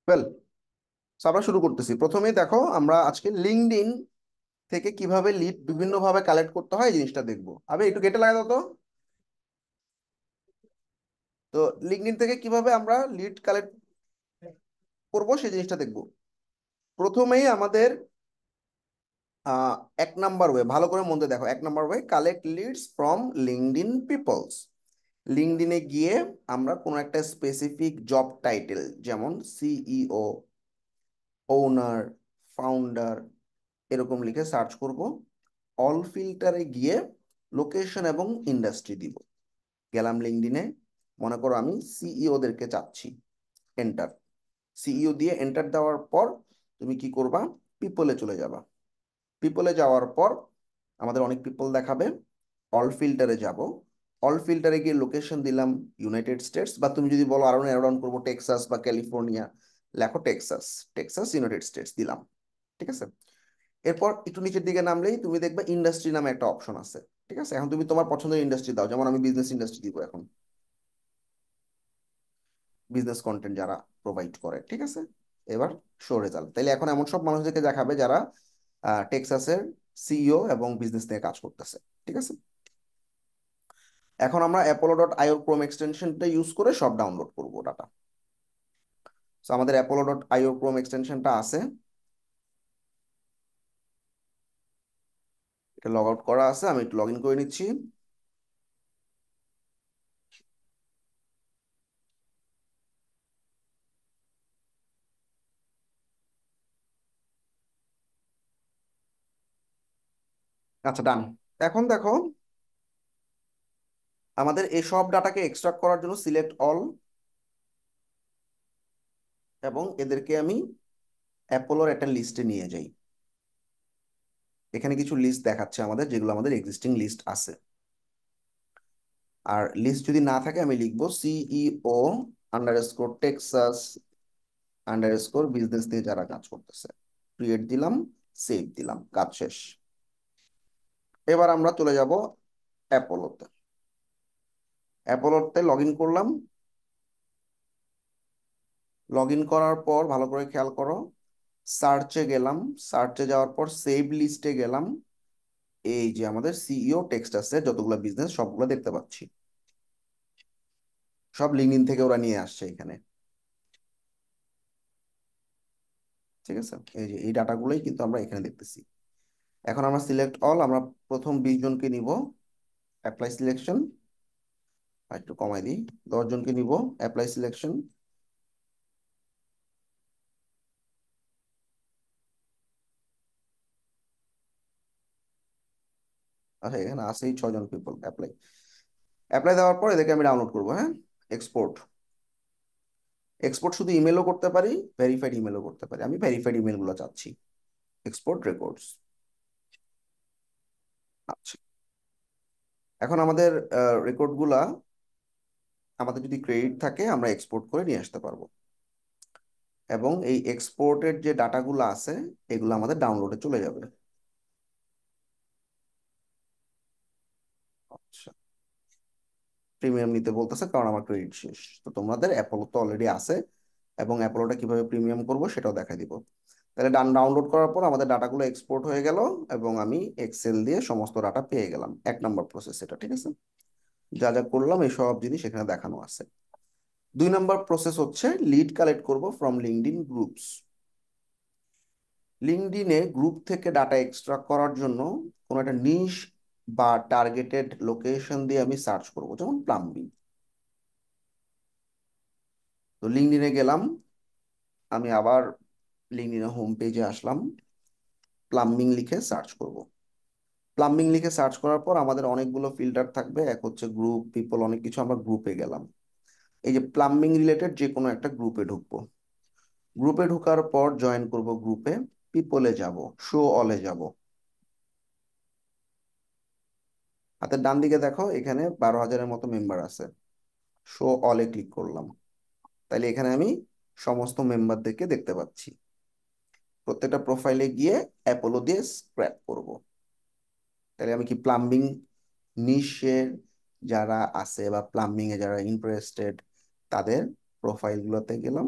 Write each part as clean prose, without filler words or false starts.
Well, আমরা শুরু করতেছি। প্রথমেই দেখো, আমরা আজকে লিঙ্কডইন থেকে কিভাবে লিড বিভিন্ন ভাবে কালেক্ট করতে হয় এই জিনিসটা দেখবো। আবে একটু গেটে লাগা দাও তো। তো লিঙ্কডইন থেকে কিভাবে আমরা লিড কালেক্ট করবো সেই জিনিসটা দেখবো। প্রথমেই আমাদের আহ এক নাম্বার ওয়ে, ভালো করে মন দিয়ে দেখো। এক number way, collect leads from LinkedIn peoples. লিঙ্কডইনে গিয়ে আমরা কোনো একটা স্পেসিফিক জব টাইটেল, যেমন সিইও, ওনার, ফাউন্ডার, এরকম লিখে সার্চ করব। অল ফিল্টারে গিয়ে লোকেশন এবং ইন্ডাস্ট্রি দিব। গেলাম লিঙ্কডইনে, মনে করো আমি সিইও দেরকে চাচ্ছি, এন্টার। সিইও দিয়ে এন্টার দেওয়ার পর তুমি কি করবা, পিপলে চলে যাবা। পিপলে যাওয়ার পর আমাদের অনেক পিপল দেখাবে। অল ফিল্টারে যাব। অল ফিল্টারে গিয়ে লোকেশন দিলাম ইউনাইটেড স্টেটস, বা তুমি যদি বলো আরো অ্যারো ডাউন করবো টেক্সাস বা ক্যালিফোর্নিয়া, লেখো টেক্সাস। টেক্সাস ইউনাইটেড স্টেটস দিলাম। ঠিক আছে। এরপর একটু নিচের দিকে নামলেই তুমি দেখবে ইন্ডাস্ট্রি নামে একটা অপশন আছে। ঠিক আছে, এখন তুমি তোমার পছন্দের ইন্ডাস্ট্রি দাও, যেমন আমি বিজনেস ইন্ডাস্ট্রি দিব এখন। বিজনেস কন্টেন্ট যারা প্রোভাইড করে, ঠিক আছে। এবার শো রেজাল্ট, তাইলে এখন এমন সব মানুষদেরকে দেখাবে যারা টেক্সাসের সিইও এবং বিজনেস নিয়ে কাজ করতেছে। ঠিক আছে। এখন আমরা অ্যাপোলো ডট আইও ক্রোম এক্সটেনশনটা ইউজ করে সব ডাউনলোড করব ডাটা। তো আমাদের অ্যাপোলো ডট আইও ক্রোম এক্সটেনশনটা আছে, এটা লগ আউট করা আছে। আমি একটু লগ ইন করে নিচ্ছি। আচ্ছা, ডান। এখন দেখো, আমাদের এই সব ডাটাকে এক্সট্রাক্ট করার জন্য সিলেক্ট অল, এবং এদেরকে আমি অ্যাপোলোর একটা লিস্টে নিয়ে যাই। এখানে কিছু লিস্ট দেখাচ্ছে আমাদের, যেগুলো আমাদের এক্সিস্টিং লিস্ট আছে। আর লিস্ট যদি না থাকে আমি লিখবো CEO underscore Texas underscore business নিয়ে যারা কাজ করতেছে। ক্রিয়েট দিলাম, সেভ দিলাম, কাজ শেষ। এবার আমরা চলে যাব অ্যাপোলোতে। অ্যাপোলোতে লগ ইন করলাম। লগ ইন করার পর ভালো করে খেয়াল করো, সার্চে গেলাম। সার্চে যাওয়ার পর সেভ লিস্টে গেলাম। এই যে আমাদের সিইও টেক্সট আছে, যতগুলো বিজনেস সবগুলো দেখতে পাচ্ছি। সব লিঙ্কডইন থেকে ওরা নিয়ে আসছে এখানে। ঠিক আছে, এই যে এই ডাটাগুলোই কিন্তু আমরা এখানে দেখতেছি। এখন আমরা সিলেক্ট অল, আমরা প্রথম 20 জনকে নিব। অ্যাপ্লাই সিলেকশন, আর একটু কমাই দিই, 10 জনকে নিব। Apply selection. আচ্ছা, এখানে আছেই 6 জন পিপল। অ্যাপ্লাই, অ্যাপ্লাই দেওয়ার পর এদেরকে আমি ডাউনলোড করবো। হ্যাঁ, এক্সপোর্ট। এক্সপোর্ট শুধু ইমেলও করতে পারি, ভেরিফাইড ইমেলও করতে পারি। আমি ভেরিফাইড ইমেল গুলো চাচ্ছি। Export records. আচ্ছা, এখন আমাদের রেকর্ড গুলা, আমাদের যদি ক্রেডিট থাকে আমরা এক্সপোর্ট করে নিয়ে আসতে পারবো। এবং এই এক্সপোর্টের যে ডাটাগুলো আছে এগুলো আমাদের ডাউনলোডে চলে যাবে। আচ্ছা, প্রিমিয়াম নিতে বলতেছে কারণ আমার ক্রেডিট শেষ। তো তোমাদের অ্যাপোলো তো অলরেডি আছে, এবং অ্যাপোলোটা কিভাবে প্রিমিয়াম করব সেটাও দেখা দিব। তাহলে ডাউনলোড করার পর আমাদের ডাটাগুলো এক্সপোর্ট হয়ে গেল, এবং আমি এক্সেল দিয়ে সমস্ত ডাটা পেয়ে গেলাম। এক নম্বর প্রসেস এটা। ঠিক আছে, যা যা করলাম এই সব জিনিস এখানে দেখানো আছে। 2 নম্বর প্রসেস হচ্ছে লিড কালেক্ট করব ফ্রম লিঙ্কডইন গ্রুপস। লিঙ্কডইনে গ্রুপ থেকে ডাটা এক্সট্রাক্ট করার জন্য কোনো একটা নিশ বা টার্গেটেড লোকেশন দিয়ে আমি সার্চ করব, যেমন প্লাম্বিং। তো লিঙ্কডইনে গেলাম, আমি আবার লিঙ্কডইনে হোম পেজে আসলাম। প্লাম্বিং লিখে সার্চ করব। প্লাম্বিং লিখে সার্চ করার পর আমাদের অনেকগুলো ফিল্টার থাকবে। এক হচ্ছে গ্রুপ, পিপল, অনেক কিছু। আমরা গ্রুপে গেলাম। এই যে প্লাম্বিং রিলেটেড যে কোনো একটা গ্রুপে ঢুকবো। গ্রুপে ঢোকার পর জয়েন করব গ্রুপে। পিপলে যাব, শো অলে যাব। হাতের ডান দিকে দেখো, এখানে 12,000-এর মতো মেম্বার আছে। শো অলে ক্লিক করলাম। তাইলে এখানে আমি সমস্ত মেম্বারদেরকে দেখতে পাচ্ছি। প্রত্যেকটা প্রোফাইলে গিয়ে অ্যাপোলো দিয়ে স্ক্র্যাপ করব। তাহলে আমি কি প্লাম্বিং নিশের যারা আছে বা প্লাম্বিং এ যারা ইন্টারেস্টেড তাদের প্রোফাইল গুলোতে গেলাম।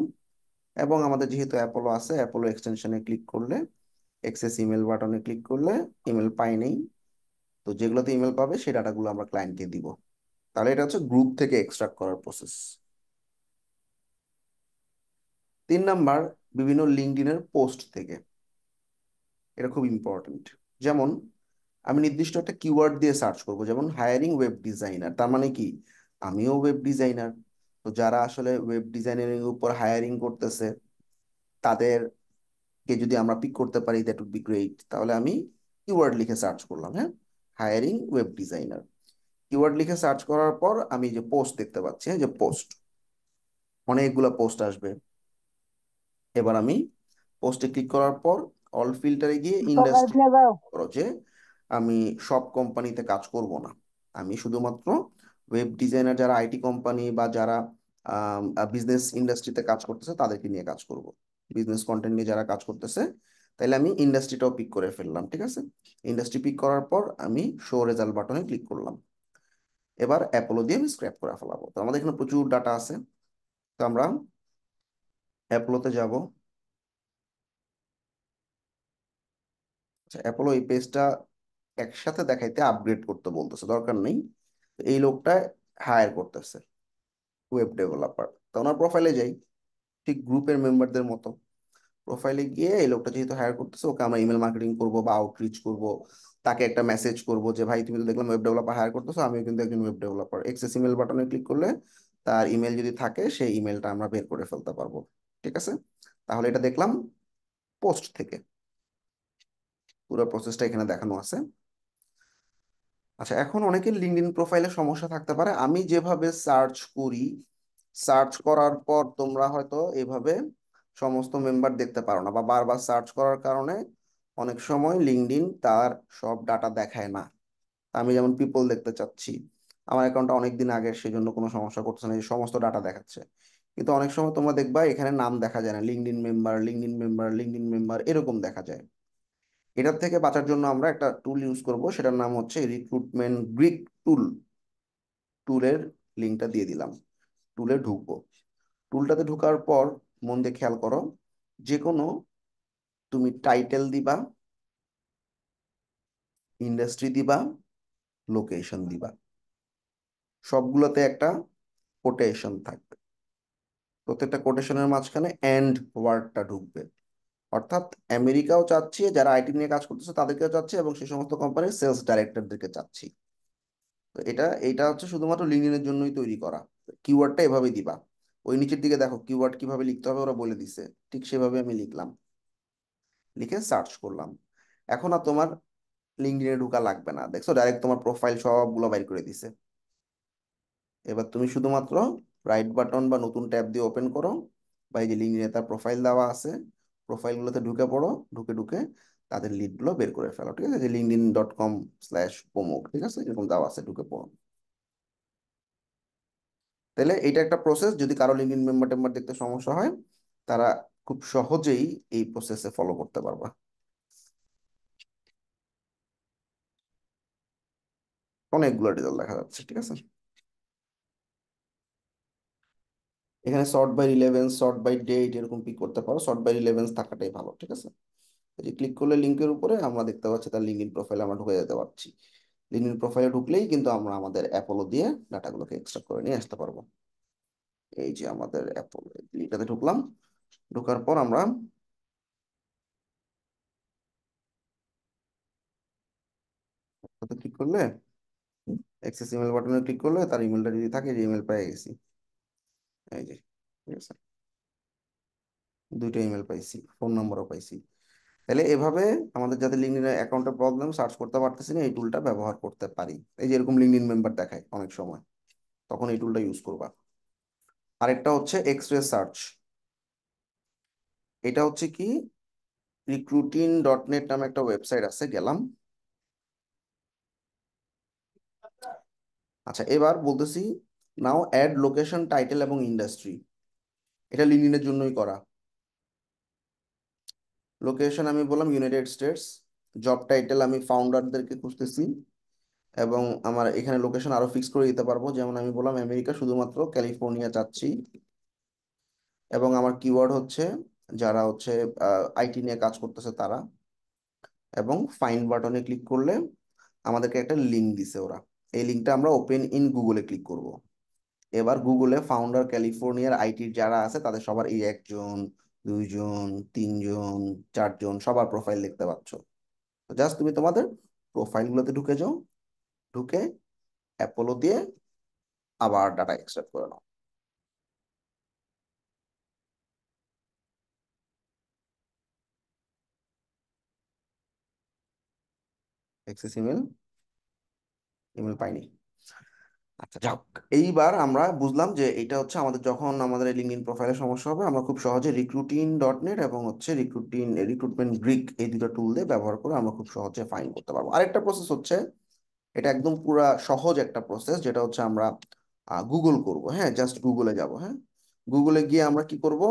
এবং আমাদের যেহেতু অ্যাপোলো আছে, অ্যাপোলো এক্সটেনশনে ক্লিক করলে, এক্সেস ইমেল বাটনে ক্লিক করলে ইমেল পাই নেই, তো যেগুলোতে ইমেল পাবে সেই ডাটাগুলো আমরা ক্লায়েন্টকে দিব। তাহলে এটা হচ্ছে গ্রুপ থেকে এক্সট্রাক্ট করার প্রসেস। 3 নাম্বার, বিভিন্ন লিঙ্কডইনের পোস্ট থেকে। এটা খুব ইম্পর্টেন্ট। যেমন আমি নির্দিষ্ট একটা কিওয়ার্ড দিয়ে সার্চ করব, যেমন হায়ারিং ওয়েব ডিজাইনার, তার মানে কি আমিও ওয়েব ডিজাইনার। তো যারা আসলে ওয়েব ডিজাইনারিং এর উপর হায়ারিং করতেছে তাদেরকে যদি আমরা পিক করতে পারি, দ্যাট উড বি গ্রেট। তাহলে আমি কিওয়ার্ড লিখে সার্চ করলাম, হ্যাঁ, হায়ারিং ওয়েব ডিজাইনার। কিওয়ার্ড লিখে সার্চ করার পর আমি যে পোস্ট দেখতে পাচ্ছি, হ্যাঁ, যে পোস্ট, অনেকগুলো পোস্ট আসবে। এবার আমি পোস্টে ক্লিক করার পর অল ফিল্টারে গিয়ে ইন্ডাস্ট্রি করো যে আমি সব কোম্পানিতে কাজ করব না, আমি শুধুমাত্র ওয়েব ডিজাইনার যারা আইটি কোম্পানি বা যারা বিজনেস ইন্ডাস্ট্রিতে কাজ করতেছে তাদেরকে নিয়ে কাজ করব। বিজনেস কন্টেন্ট নিয়ে যারা কাজ করতেছে, তাহলে আমি ইন্ডাস্ট্রিটাও পিক করে ফেললাম, ঠিক আছে। ইন্ডাস্ট্রি পিক করার পর আমি শো রেজাল্ট বাটনে ক্লিক করলাম। এবার অ্যাপোলো দিয়ে আমি স্ক্র্যাপ করে ফেলাবো। তো আমাদের এখানে প্রচুর ডাটা আছে, তো আমরা অ্যাপোলোতে যাব। আচ্ছা, অ্যাপোলো এই পেজটা একসাথে দেখাইতে আপগ্রেড করতে বলতেছে, দরকার নেই। তো এই লোকটা হায়ার করতেছে ওয়েব ডেভেলপার, তো ওনার প্রোফাইলে যাই, ঠিক গ্রুপের মেম্বারদের মতো। প্রোফাইলে গিয়ে এই লোকটা যেহেতু হায়ার করতেছে, ওকে আমরা ইমেল মার্কেটিং করব বা আউটরিচ করব। তাকে একটা মেসেজ করব যে ভাই তুমি তো দেখলাম ওয়েব ডেভেলপার হায়ার করতেছো, আমিও কিন্তু একজন ওয়েব ডেভেলপার। এক্সেস ইমেল বাটনে ক্লিক করলে তার ইমেল যদি থাকে সেই ইমেলটা আমরা বের করে ফেলতে পারবো, ঠিক আছে। তাহলে এটা দেখলাম পোস্ট থেকে, পুরো প্রসেসটা এখানে দেখানো আছে। আচ্ছা, এখন অনেকের লিঙ্কডইন প্রোফাইলে সমস্যা থাকতে পারে। আমি যেভাবে সার্চ করি, সার্চ করার পর তোমরা হয়তো এভাবে সমস্ত মেম্বার দেখতে পারো না, বা বারবার সার্চ করার কারণে অনেক সময় লিঙ্কডইন তার সব ডাটা দেখায় না। আমি যেমন পিপল দেখতে চাচ্ছি, আমার অ্যাকাউন্টটা অনেক দিন আগের, সেই জন্য কোনো সমস্যা করতেছে না, এই সমস্ত ডাটা দেখাচ্ছে। কিন্তু অনেক সময় তোমরা দেখবা এখানে নাম দেখা যায় না, LinkedIn member, LinkedIn member, LinkedIn member এরকম দেখা যায়। এটার থেকে বাঁচার জন্য আমরা একটা টুল ইউজ করব, সেটার নাম হচ্ছে রিক্রুটমেন্ট গ্রিক টুল। টুলের লিঙ্কটা দিয়ে দিলাম, টুলে ঢুকবো। টুলটাতে ঢুকার পর মন দিয়ে খেয়াল করো, যে কোনো তুমি টাইটেল দিবা, ইন্ডাস্ট্রি দিবা, লোকেশন দিবা, সবগুলোতে একটা কোটেশন থাকবে। প্রত্যেকটা কোটেশনের মাঝখানে এন্ড ওয়ার্ডটা ঢুকবে। অর্থাৎ আমেরিকাও চাচ্ছি, যারা আইটি নিয়ে কাজ করতেছে তাদেরকেও চাচ্ছি, এবং সেই সমস্ত কোম্পানির সেলস ডাইরেক্টরদেরকে চাচ্ছি। তো এটা হচ্ছে শুধুমাত্র লিঙ্কডইনের জন্যই তৈরি করা। কিওয়ার্ডটা এভাবেই দিবা। ওই নিচের দিকে দেখো কিওয়ার্ড কিভাবে লিখতে হবে ওরা বলে দিছে, ঠিক সেভাবে আমি লিখলাম, লিখে সার্চ করলাম। এখন আর তোমার লিঙ্কডইনে ঢোকা লাগবে না, দেখছো ডাইরেক্ট তোমার প্রোফাইল সবগুলো বাইর করে দিছে। এবার তুমি শুধুমাত্র রাইট বাটন বা নতুন ট্যাব দিয়ে ওপেন করো, বা এই যে লিঙ্কডইনে তার প্রোফাইল দেওয়া আছে, প্রোফাইলগুলোতে ঢুকে পড়ো, ঢুকে ঢুকে তাদের লিডগুলো বের করে ফেলো, ঠিক আছে। যে linkedin.com/promote, ঠিক আছে, এরকম দেওয়া আছে, ঢুকে পড়ো। তাহলে এটা একটা প্রসেস, যদি কারো লিঙ্কডইন মেম্বার টেম্বার দেখতে সমস্যা হয়, তারা খুব সহজেই এই প্রসেসে ফলো করতে পারবা। অনেকগুলো রেজাল্ট দেখা যাচ্ছে, ঠিক আছে। এখানে sort by relevance, sort by date এরকম পিক করতে পারো, সর্ট বাই রিলেভেন্স থাকাটাই ভালো, ঠিক আছে। এই যে ক্লিক করলে লিঙ্কের উপরে আমরা দেখতে পাচ্ছি তার লিঙ্কইন প্রোফাইলে আমরা ঢুকে যেতে পারছি। লিঙ্কইন প্রোফাইলে ঢুকলেই কিন্তু আমরা আমাদের অ্যাপোলো দিয়ে ডাটাগুলোকে এক্সট্রাক্ট করে নিয়ে আসতে পারবো। এই যে আমাদের অ্যাপোলো, এটাতে ঢুকলাম। ঢোকার পর আমরা ক্লিক করলে, অ্যাক্সেস ইমেল বাটনে ক্লিক করলে তার ইমেলটা যদি থাকে, যে ইমেল পেয়ে গেছি, এই যে, ঠিক আছে, দুইটা ইমেল পাইছি, ফোন নাম্বারও পাইছি। তাহলে এভাবে আমাদের যাদের লিঙ্কডিন অ্যাকাউন্টের প্রবলেম, সার্চ করতে পারতেছি না, এই টুলটা ব্যবহার করতে পারি। এই যে এরকম লিঙ্কডিন মেম্বার দেখায় অনেক সময়, তখন এই টুলটা ইউজ করবা। আরেকটা হচ্ছে এক্সরে সার্চ। এটা হচ্ছে কি, recruiting.net নামে একটা ওয়েবসাইট আছে, গেলাম। আচ্ছা, এবার বলতেছি নাও অ্যাড লোকেশন, টাইটেল এবং ইন্ডাস্ট্রি। এটা লিঙ্কডিনের জন্যই করা। লোকেশন আমি বললাম ইউনাইটেড স্টেটস, জব টাইটেল আমি ফাউন্ডারদেরকে খুঁজতেছি, এবং আমার এখানে লোকেশন আরো ফিক্স করে দিতে পারবো, যেমন আমি বললাম আমেরিকা, শুধুমাত্র ক্যালিফোর্নিয়া চাচ্ছি, এবং আমার কিওয়ার্ড হচ্ছে যারা হচ্ছে আইটি নিয়ে কাজ করতেছে তারা। এবং ফাইন্ড বাটনে ক্লিক করলে আমাদেরকে একটা লিঙ্ক দিছে ওরা। এই লিঙ্কটা আমরা ওপেন ইন গুগলে ক্লিক করব। এবার গুগলে ফাউন্ডার ক্যালিফোর্নিয়ার আইটির যারা আছে তাদের সবার এই একজন, দুইজন, তিনজন, চারজন সবার প্রোফাইল দেখতে পাচ্ছ। তো জাস্ট তুমি তোমাদের প্রোফাইলগুলোতে ঢুকে যাও, ঢুকে অ্যাপোলো দিয়ে আবার ডাটা এক্সট্রাক্ট করে নাও। এক্সেস ইমেল, ইমেল পাইনি। আচ্ছা যাক, এইবার আমরা বুঝলাম যে এটা হচ্ছে আমাদের যখন আমাদের লিঙ্কডইন প্রোফাইলে সমস্যা হবে আমরা খুব সহজে রিক্রুটিং.নেট এবং হচ্ছে রিক্রুটমেন্ট গ্রিক এই দুটো টুল দিয়ে ব্যবহার করে আমরা খুব সহজে ফাইন্ড করতে পারবো। আরেকটা প্রসেস হচ্ছে, এটা একদম পুরা সহজ একটা প্রসেস, যেটা হচ্ছে আমরা গুগল করব। হ্যাঁ, জাস্ট গুগলে যাব। হ্যাঁ, গুগলে গিয়ে আমরা কি করব,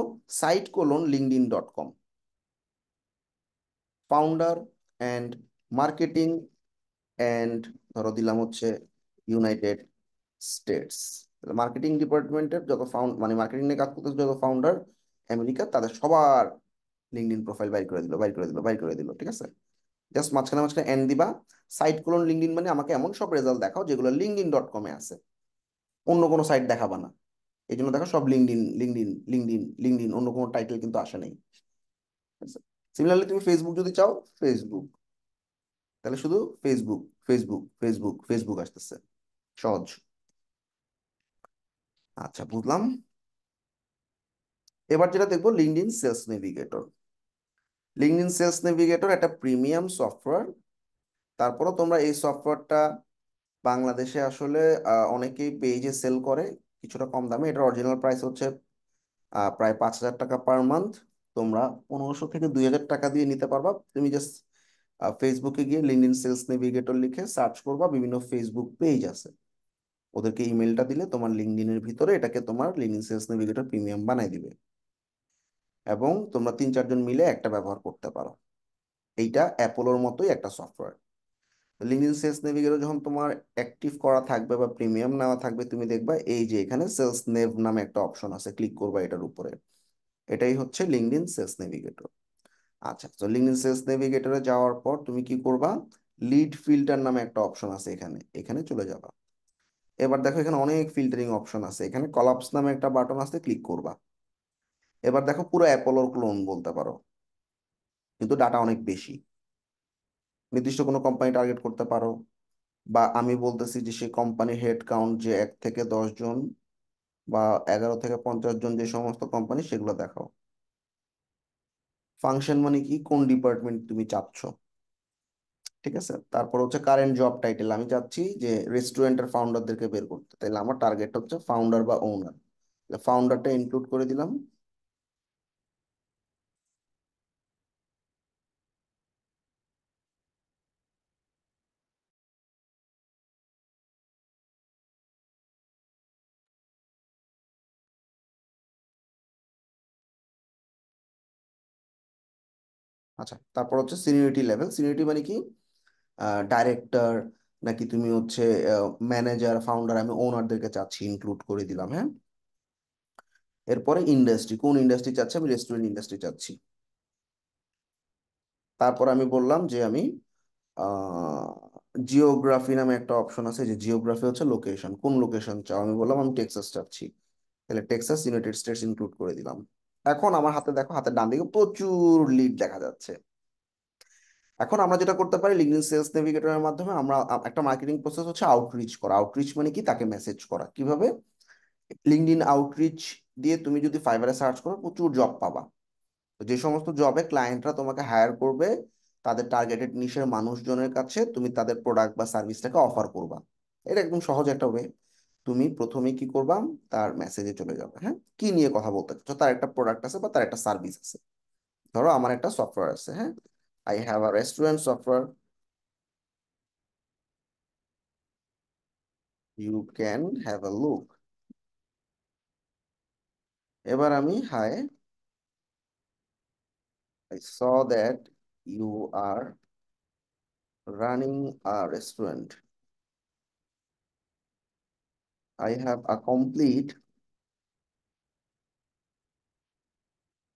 site:লিঙ্কডইন.com, ফাউন্ডার অ্যান্ড মার্কেটিং অ্যান্ড ধরো দিলাম হচ্ছে ইউনাইটেড স্টেটস। মার্কেটিং ডিপার্টমেন্টের যত মানে মার্কেটিং নিয়ে কাজ করতেছে যত ফাউন্ডার আমেরিকা, তাদের সবার লিঙ্কডইন প্রোফাইল বাইর করে দিল, বাইর করে দিল, বাইর করে দিল। ঠিক আছে, জাস্ট মাঝখানে মাঝখানে এন্ড দিবা। site:লিঙ্কডইন মানে আমাকে এমন সব রেজাল্ট দেখাও যেগুলো লিঙ্কডইন.com-এ আছে, অন্য কোনো সাইট দেখাবা না। এই জন্য দেখো সব লিঙ্কডইন, লিঙ্কডইন, লিঙ্কডইন, লিঙ্কডইন, অন্য কোনো টাইটেল কিন্তু আসে নাই। সিমিলারলি তুমি ফেসবুক যদি চাও, ফেসবুক, তাহলে শুধু ফেসবুক, ফেসবুক, ফেসবুক, ফেসবুক আসতেছে। সহজ। আচ্ছা বুঝলাম। এবার যেটা দেখবো, LinkedIn Sales Navigator. LinkedIn Sales Navigator একটা প্রিমিয়াম সফটওয়্যার। তারপরও তোমরা এই সফটওয়্যারটা বাংলাদেশে আসলে অনেকেই পেজে সেল করে কিছুটা কম দামে। এটার অরিজিনাল প্রাইস হচ্ছে প্রায় 5,000 টাকা পার মান্থ। তোমরা 1,500 থেকে 2,000 টাকা দিয়ে নিতে পারবা। তুমি জাস্ট ফেসবুকে গিয়ে লিঙ্কডইন সেলস নেভিগেটর লিখে সার্চ করবা, বিভিন্ন ফেসবুক পেজ আছে, ওদেরকে ইমেলটা দিলে তোমার লিঙ্কডইনের ভিতরে এটাকে তোমার লিঙ্কডইন সেলস নেভিগেটর প্রিমিয়াম বানাই দিবে, এবং তোমরা 3-4 জন মিলে একটা ব্যবহার করতে পারো। এইটা অ্যাপোলোর মতোই একটা সফটওয়্যার। লিঙ্কডইন সেলস নেভিগেটর যখন তোমার অ্যাক্টিভ করা থাকবে বা প্রিমিয়াম নেওয়া থাকবে, তুমি দেখবা এই যে এখানে সেলস নেভ নামে একটা অপশন আছে, ক্লিক করবা এটার উপরে। এটাই হচ্ছে লিঙ্কডইন সেলস নেভিগেটর। আচ্ছা, তো লিঙ্কডইন সেলস নেভিগেটরে যাওয়ার পর তুমি কি করবা, লিড ফিল্টার নামে একটা অপশন আছে, এখানে এখানে চলে যাবা। এবার দেখো এখানে অনেক ফিল্টারিং অপশন আছে, এখানে কলাপস নামে একটা বাটন আছে, ক্লিক করবা। এবার দেখো পুরো অ্যাপোলোর ক্লোন বলতে পারো, কিন্তু ডাটা অনেক বেশি। নির্দিষ্ট কোনো কোম্পানি টার্গেট করতে পারো, বা আমি বলতেছি যে সে কোম্পানির হেড কাউন্ট যে 1 থেকে 10 জন বা 11 থেকে 50 জন, যে সমস্ত কোম্পানি সেগুলো দেখাও। ফাংশন মানে কি, কোন ডিপার্টমেন্ট তুমি চাচ্ছ। ঠিক আছে, তারপর হচ্ছে কারেন্ট জব টাইটেল, আমি চাচ্ছি যে রেস্টুরেন্টের ফাউন্ডারদেরকে বের করতে, তাহলে আমার টার্গেট হচ্ছে ফাউন্ডার বা ওনার, ফাউন্ডারটা ইনক্লুড করে দিলাম। আচ্ছা, তারপর হচ্ছে সিনিয়রিটি লেভেল। সিনিয়রিটি মানে কি, ডাইরেক্টর নাকি তুমি হচ্ছে ম্যানেজার, ফাউন্ডার, আমি ওনারদেরকে চাচ্ছি ইনক্লুড করে দিলাম। হ্যাঁ, এরপরে ইন্ডাস্ট্রি, কোন ইন্ডাস্ট্রি চাচ্ছি, আমি রেস্টুরেন্ট ইন্ডাস্ট্রি চাচ্ছি। তারপর আমি বললাম যে আমি জিওগ্রাফি নামে একটা অপশন আছে, যে জিওগ্রাফি হচ্ছে লোকেশন, কোন লোকেশন চাও, আমি বললাম আমি টেক্সাস চাচ্ছি, তাহলে টেক্সাস ইউনাইটেড স্টেটস ইনক্লুড করে দিলাম। এখন আমার হাতে দেখো, হাতের ডান দিকে প্রচুর লিড দেখা যাচ্ছে। এখন আমরা যেটা করতে পারি, লিঙ্কডইন সেলস নেভিগেটরের মাধ্যমে আমরা একটা মার্কেটিং প্রসেস হচ্ছে আউটরিচ করা। আউটরিচ মানে কি, তাকে মেসেজ করা। কিভাবে, লিঙ্কডইন আউটরিচ দিয়ে তুমি যদি ফাইবারে সার্চ করো প্রচুর জব পাবা। তো যে সমস্ত জবে ক্লায়েন্টরা তোমাকে হায়ার করবে, তাদের টার্গেটেড নিশের মানুষজনের কাছে তুমি তাদের প্রোডাক্ট বা সার্ভিসটাকে অফার করবা। এটা একদম সহজ একটা ওয়ে। তুমি প্রথমে কি করবা, তার মেসেজে চলে যাবে। হ্যাঁ, কি নিয়ে কথা বলতে চাচ্ছ, তার একটা প্রোডাক্ট আছে বা তার একটা সার্ভিস আছে। ধরো আমার একটা সফটওয়্যার আছে। হ্যাঁ, I have a restaurant software, you can have a look. এবার আমি, hi, I saw that you are running a restaurant, I have a complete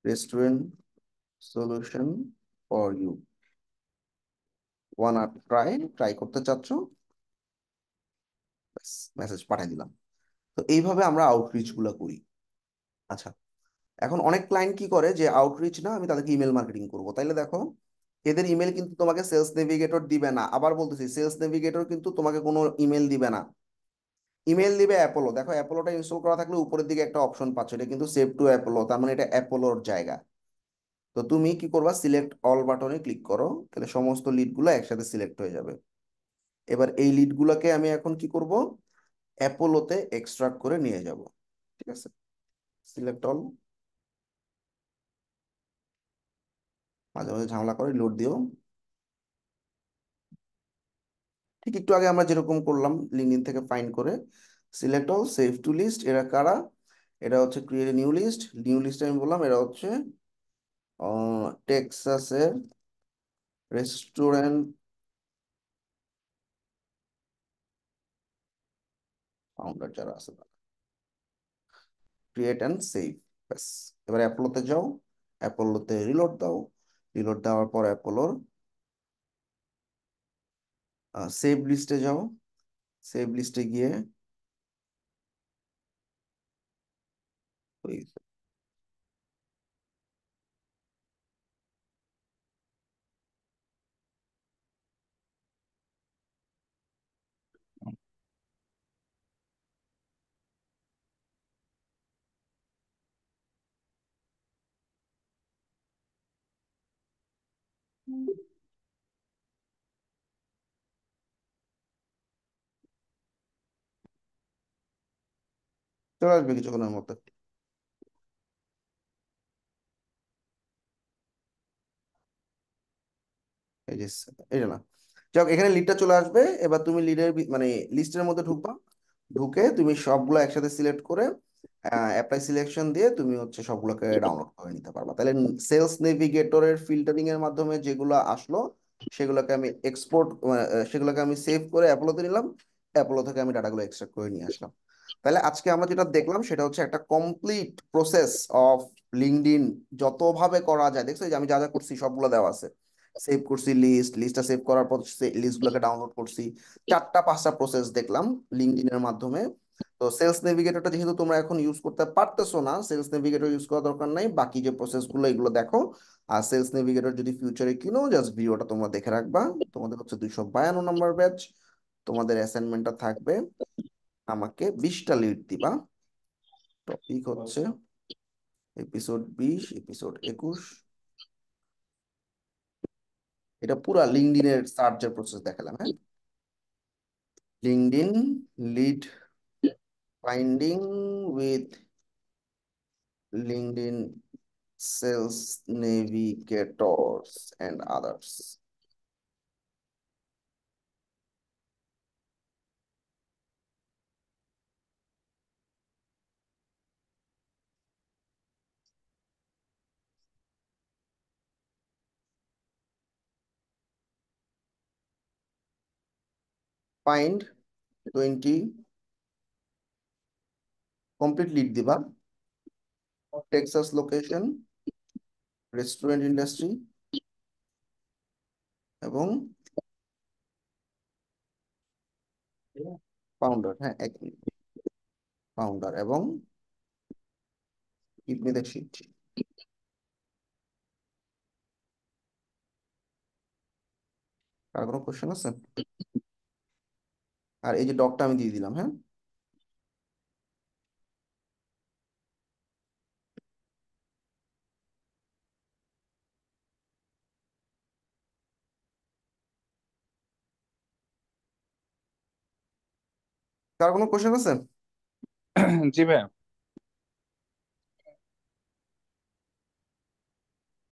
restaurant solution for you, one try, try করতে চাচ্ছ, message পাঠিয়ে দিলাম। তো এইভাবে আমরা outreach গুলো করি। আচ্ছা, এখন অনেক ক্লায়েন্ট কি করে যে আউটরিচ না, আমি তাদেরকে ইমেল মার্কেটিং করবো, তাইলে দেখো এদের ইমেল কিন্তু তোমাকে সেলস নেভিগেটর দিবে না। আবার বলতেছি, সেলস নেভিগেটর কিন্তু তোমাকে কোনো ইমেল দিবে না। ইমেল দিবে অ্যাপোলো। দেখো অ্যাপোলোটা ইনস্টল করা থাকলে উপরের দিকে একটা অপশন পাচ্ছ, এটা কিন্তু সেভ টু অ্যাপোলো, তার মানে এটা অ্যাপোলোর জায়গা। তো তুমি কি করবা, সিলেক্ট অল বাটনে ক্লিক করো, তাহলে সমস্ত লিডগুলো একসাথে সিলেক্ট হয়ে যাবে। এবার এই লিডগুলোকে আমি এখন কি করব, অ্যাপোলোতে এক্সট্রাক্ট করে নিয়ে যাব। ঠিক আছে, সিলেক্ট অল, মাঝে মাঝে ঝামেলা করে, লোড দিও। ঠিক একটু আগে আমরা যেরকম করলাম লিঙ্কডইন থেকে ফাইন্ড করে, select all, save to list. এরা কারা? এটা হচ্ছে ক্রিয়েট নিউ লিস্ট। নিউ লিস্টে আমি বললাম এরা হচ্ছে টেক্সাসের রেস্টুরেন্ট ফাউন্ডার যারা আছে, ক্রিয়েট অ্যান্ড সেভ। ব্যাস, এবার অ্যাপোলোতে যাও, অ্যাপোলোতে রিলোড দাও। রিলোড দেওয়ার পর অ্যাপোলোর সেভ লিস্টে যাও। সেভ লিস্টে গিয়ে ওই চলে আসবে কিছুক্ষণের মধ্যে। এই যে, এটা না, যাক এখানে লিডটা চলে আসবে। এবার তুমি লিডের মানে লিস্টের মধ্যে ঢুকবা। ঢুকে তুমি সবগুলো একসাথে সিলেক্ট করে অ্যাপ্লাই সিলেকশন দিয়ে তুমি হচ্ছে সবগুলোকে ডাউনলোড করে নিতে পারবা। তাহলে সেলস নেভিগেটরের ফিল্টারিং এর মাধ্যমে যেগুলো আসলো সেগুলোকে আমি এক্সপোর্ট, সেগুলোকে আমি সেভ করে অ্যাপোলোতে নিলাম। অ্যাপোলো থেকে আমি ডাটাগুলো এক্সট্রাক্ট করে নিয়ে আসলাম। তাহলে আজকে আমরা যেটা দেখলাম সেটা হচ্ছে একটা কমপ্লিট প্রসেস অফ লিঙ্কডইন, যতভাবে করা যায়। দেখছো এই যে আমি যা যা করছি সবগুলো দেওয়া আছে। সেভ করছি লিস্ট, লিস্টটা সেভ করার পর লিস্টগুলোকে ডাউনলোড করছি। চারটা পাঁচটা প্রসেস দেখলাম লিঙ্কডইনের মাধ্যমে। তো সেলস নেভিগেটরটা যেহেতু তোমরা এখন ইউজ করতে পারতেছো না, সেলস নেভিগেটর ইউজ করা দরকার নাই, বাকি যে প্রসেসগুলো এগুলো দেখো। আর সেলস নেভিগেটর যদি ফিউচারে কিনো, জাস্ট ভিডিওটা তোমরা দেখে রাখবা। তোমাদের হচ্ছে 252 নম্বর ব্যাচ। তোমাদের অ্যাসাইনমেন্টটা থাকবে, আমাকে 20টা লিড দিবা। টপিক হচ্ছে এপিসোড 20, এপিসোড 21। এটা পুরা লিঙ্কডইনের সার্চের প্রসেস দেখালাম, হ্যাঁ। LinkedIn lead finding with LinkedIn sales navigators and others. Find 20 complete lead দিবা, Texas location, restaurant industry এবং ফাউন্ডার, হ্যাঁ এক মিনিট, ফাউন্ডার এবং give me the sheet। আর কোনো কোশ্চেন আছে? আর এই যে ডকটা আমি দিয়ে দিলাম, হ্যাঁ। কার কোনো কোশ্চেন আছে? জি ভাইয়া।